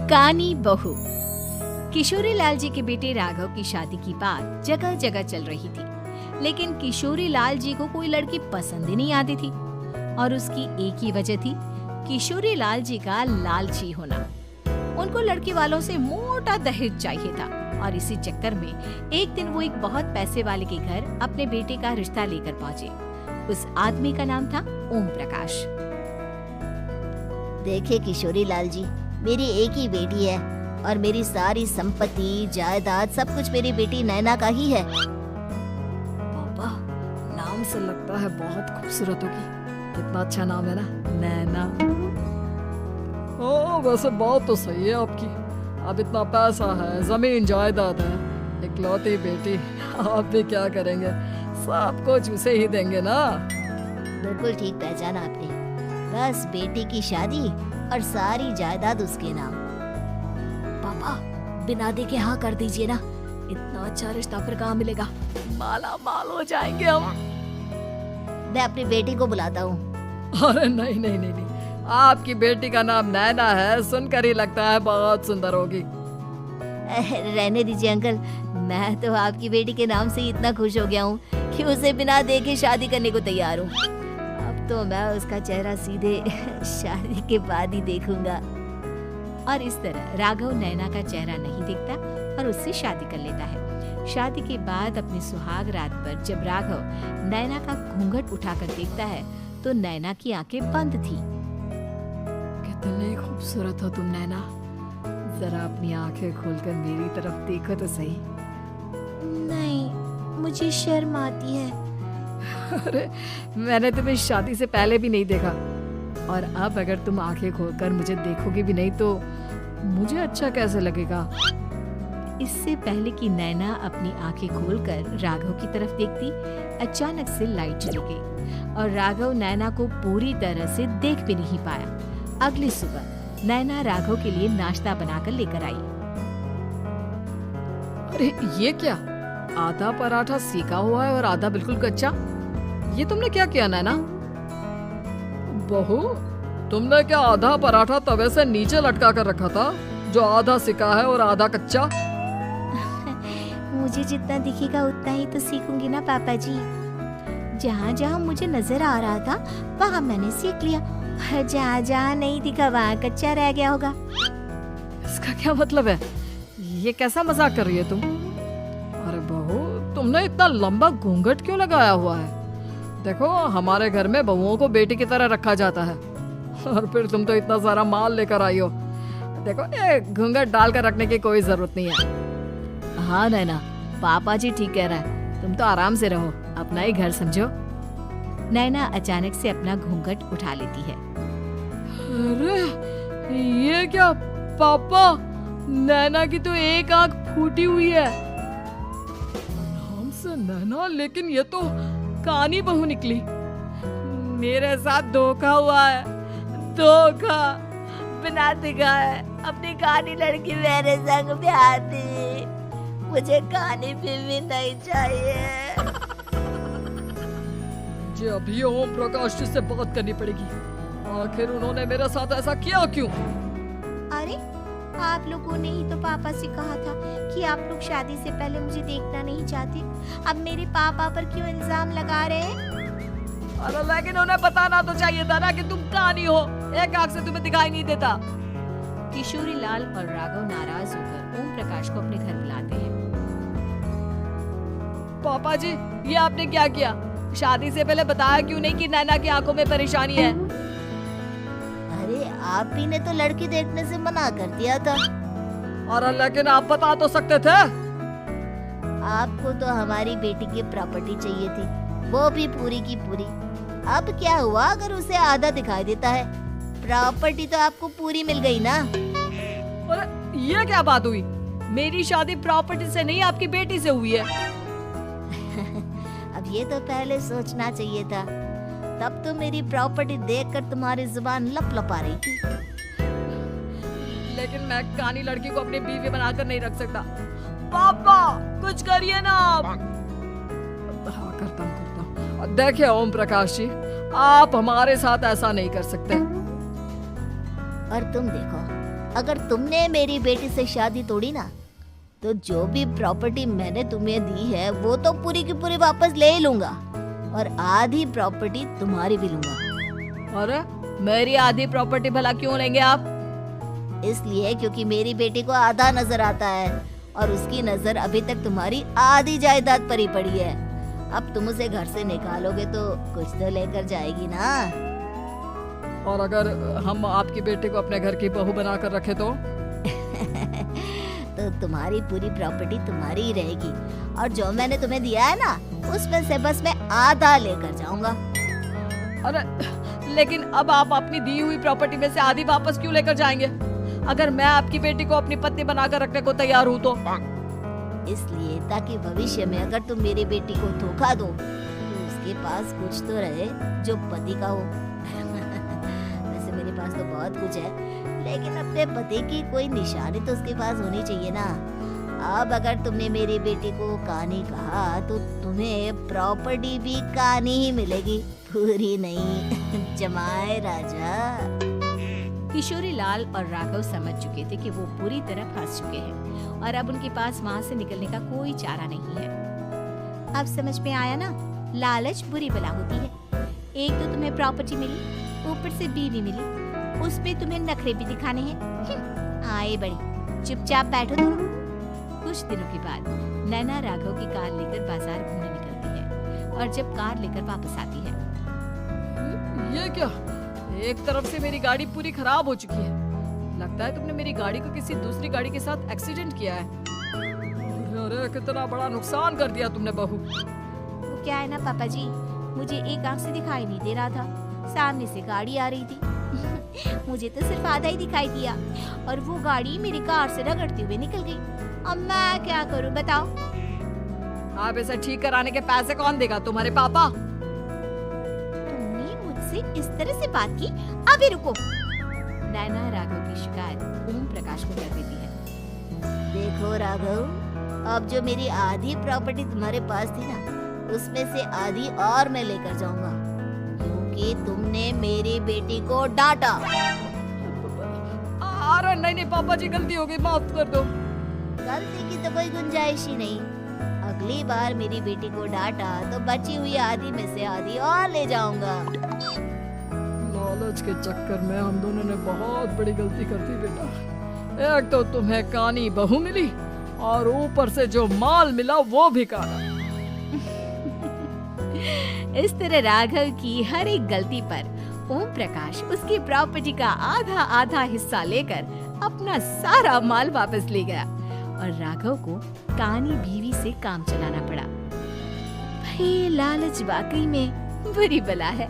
कानी बहू। किशोरी लाल जी के बेटे राघव की शादी की बात जगह जगह चल रही थी, लेकिन किशोरी लाल जी को कोई लड़की पसंद ही नहीं आती थी और उसकी एक ही वजह थी, किशोरी लाल जी का लालची होना। उनको लड़की वालों से मोटा दहेज चाहिए था और इसी चक्कर में एक दिन वो एक बहुत पैसे वाले के घर अपने बेटे का रिश्ता लेकर पहुंचे। उस आदमी का नाम था ओम प्रकाश। देखिए किशोरी लाल जी, मेरी एक ही बेटी है और मेरी सारी संपत्ति जायदाद सब कुछ मेरी बेटी नैना का ही है। पापा, नाम से लगता है बहुत खूबसूरत होगी। कितना अच्छा नाम है ना, नैना। हाँ, वैसे बात तो सही है आपकी। अब इतना पैसा है, जमीन जायदाद है, इकलौती बेटी, आप भी क्या करेंगे? सब कुछ उसे ही देंगे ना। बिल्कुल ठीक पहचाना आपने। बस बेटी की शादी और सारी जायदाद उसके नाम। पापा, बिना दे के हाँ कर दीजिए ना। इतना अच्छा रिश्ता फिर कहाँ मिलेगा? माला माल हो जाएंगे हम। मैं अपनी बेटी को बुलाता हूँ। अरे नहीं नहीं नहीं नहीं, आपकी बेटी का नाम नैना है, सुनकर ही लगता है बहुत सुंदर होगी। रहने दीजिए अंकल, मैं तो आपकी बेटी के नाम से ही इतना खुश हो गया हूँ कि उसे बिना देखे शादी करने को तैयार हूँ। अब तो मैं उसका चेहरा सीधे शादी के बाद ही देखूंगा। और इस तरह राघव नैना का चेहरा नहीं देखता और उससे शादी कर लेता है। शादी के बाद अपनी सुहाग रात पर जब राघव नैना का घूंघट उठाकर देखता है तो नैना की आंखें बंद थी। कितनी खूबसूरत हो तुम नैना, जरा अपनी आंखें खोलकर मेरी तरफ देखो तो सही। नहीं, मुझे शर्म आती है। अरे, मैंने तुम्हें शादी से पहले भी नहीं देखा और अब अगर तुम आंखें खोलकर मुझे देखोगे भी नहीं तो मुझे अच्छा कैसे लगेगा? इससे पहले कि नैना अपनी आंखें खोलकर राघव की तरफ देखती, अचानक से लाइट चली गई और राघव नैना को पूरी तरह से देख भी नहीं पाया। अगली सुबह नैना राघव के लिए नाश्ता बनाकर लेकर आई। अरे ये क्या, आधा पराठा सेका हुआ है और आधा बिल्कुल कच्चा। ये तुमने क्या किया नैना? बहू, तुमने क्या आधा पराठा तवे से नीचे लटका कर रखा था जो आधा सेका है और आधा कच्चा? मुझे जितना दिखेगा उतना ही तो सीखूंगी ना पापा जी। जहाँ जहाँ मुझे नजर आ रहा था वहाँ मैंने सीख लिया, जहाँ जहाँ नहीं दिखा वहाँ कच्चा रह गया होगा। इसका क्या मतलब है? ये कैसा मजाक कर रही है तुम? अरे बहू, तुमने इतना लंबा घूंघट क्यों लगाया हुआ है? देखो, हमारे घर में बहुओं को बेटी की तरह रखा जाता है और फिर तुम तो इतना सारा माल लेकर आई हो। देखो, ये घूंघट डालकर रखने की कोई जरूरत नहीं है। हाँ नैना, पापा जी ठीक कह रहा है, तुम तो आराम से रहो, अपना ही घर समझो। नैना अचानक से अपना घूंघट उठा लेती है। अरे ये क्या पापा, नैना की तो एक आंख फूटी हुई है। नाम से नैना, लेकिन ये तो कानी बहू निकली। मेरे साथ धोखा हुआ है, धोखा। बिना दिखाए अपनी कानी लड़की मेरे संग ब्याह दी। मुझे कानी भी नहीं चाहिए। मुझे अभी ओम प्रकाश जी से बात करनी पड़ेगी। आखिर उन्होंने मेरे साथ ऐसा किया क्यों? अरे, आप लोगों ने ही तो पापा से कहा था कि आप लोग शादी से पहले मुझे देखना नहीं चाहते। अब मेरे पापा पर क्यों इल्जाम लगा रहे हैं? अरे लेकिन उन्हें बताना तो चाहिए था ना कि तुम कानी हो, एक आंख से तुम्हें दिखाई नहीं देता। किशोरी लाल और राघव नाराज होकर ओम प्रकाश को अपने घर बुलाते हैं। पापा जी, ये आपने क्या किया? शादी से पहले बताया क्यों नहीं कि नैना की आंखों में परेशानी है? अरे, आप ही ने तो लड़की देखने से मना कर दिया था। और लेकिन आप बता तो सकते थे। आपको तो हमारी बेटी की प्रॉपर्टी चाहिए थी, वो भी पूरी की पूरी। अब क्या हुआ अगर उसे आधा दिखाई देता है? प्रॉपर्टी तो आपको पूरी मिल गई ना। अरे ये क्या बात हुई? मेरी शादी प्रॉपर्टी से नहीं, आपकी बेटी से हुई है। अब ये तो पहले सोचना चाहिए था, तब तो मेरी प्रॉपर्टी देखकर तुम्हारी जुबान लप लपा रही थी। लेकिन मैं कानी लड़की को अपनी बीवी बनाकर नहीं रख सकता। पापा, कुछ करिए ना आप। हाँ, करता हूँ। देखिए ओम प्रकाश जी, आप हमारे साथ ऐसा नहीं कर सकते। और तुम देखो, अगर तुमने मेरी बेटी से शादी तोड़ी ना, तो जो भी प्रॉपर्टी मैंने तुम्हें दी है वो तो पूरी की पूरी वापस ले ही लूंगा, और आधी प्रॉपर्टी तुम्हारी भी लूंगा। अरे मेरी आधी प्रॉपर्टी भला क्यों लेंगे आप? इसलिए क्योंकि मेरी बेटी को आधा नजर आता है और उसकी नजर अभी तक तुम्हारी आधी जायदाद पर ही पड़ी है। अब तुम उसे घर से निकालोगे तो कुछ तो लेकर जाएगी ना। और अगर हम आपकी बेटी को अपने घर की बहू बनाकर रखे तो? तो तुम्हारी पूरी प्रॉपर्टी तुम्हारी ही रहेगी, और जो मैंने तुम्हें दिया है ना, उसमें से बस मैं आधा लेकर जाऊंगा। अरे लेकिन अब आप अपनी दी हुई प्रॉपर्टी में से आधी वापस क्यों लेकर जाएंगे? अगर मैं आपकी बेटी को अपनी पत्नी बनाकर रखने को तैयार हूँ तो? इसलिए ताकि भविष्य में अगर तुम मेरी बेटी को धोखा दो तो उसके पास कुछ तो रहे जो पति का हो। वैसे मेरे पास तो बहुत कुछ है, लेकिन अपने पति की कोई निशानी तो उसके पास होनी चाहिए ना। अब अगर तुमने मेरी बेटी को कहानी कहा तो तुम्हें प्रॉपर्टी भी कहानी ही मिलेगी, पूरी नहीं। जमाए राजा। किशोरी लाल और राघव समझ चुके थे कि वो पूरी तरह फंस चुके हैं और अब उनके पास वहाँ से निकलने का कोई चारा नहीं है। अब समझ में आया ना, लालच बुरी बला होती है। एक तो तुम्हें प्रॉपर्टी मिली, ऊपर से बीवी मिली, उस पे तुम्हें नखरे भी दिखाने हैं। आए बड़ी, चुपचाप बैठो दोनों। कुछ दिनों के बाद नैना राघव की कार लेकर बाजार घूमने निकलती है और जब कार लेकर वापस आती है, ये क्या? एक तरफ से मेरी गाड़ी पूरी खराब हो चुकी है। लगता है तुमने मेरी गाड़ी को किसी दूसरी गाड़ी के साथ एक्सीडेंट किया है। अरे कितना बड़ा नुकसान कर दिया तुमने बहू। वो क्या है ना पापा जी, मुझे एक आंख से दिखाई नहीं दे रहा था, सामने से गाड़ी आ रही थी। मुझे तो सिर्फ आधा ही दिखाई दिया और वो गाड़ी मेरी कार से रगड़ते हुए निकल गई। अब मैं क्या करूं बताओ? आप इसे ठीक कराने के पैसे कौन देगा? तुम्हारे पापा? तुमने मुझसे इस तरह से बात की? अभी रुको। नैना राघव की शिकायत ओम प्रकाश को कर देती है। देखो राघव, अब जो मेरी आधी प्रॉपर्टी तुम्हारे पास थी ना, उसमें से आधी और मैं लेकर जाऊंगा, क्योंकि तुमने मेरी बेटी को डांटा। अरे नहीं नहीं पापा जी, गलती हो गई, माफ कर दो। गलती की तो कोई गुंजाइश ही नहीं। अगली बार मेरी बेटी को डांटा तो बची हुई आधी में से आधी और ले जाऊंगा। लालच के चक्कर में हम दोनों ने बहुत बड़ी गलती कर दी बेटा। एक तो तुम्हें कानी बहू मिली और ऊपर से जो माल मिला वो भी काला। इस तरह राघव की हर एक गलती पर ओम प्रकाश उसकी प्रॉपर्टी का आधा आधा हिस्सा लेकर अपना सारा माल वापस ले गया और राघव को कानी बीवी से काम चलाना पड़ा। भाई लालच वाकई में बुरी बला है।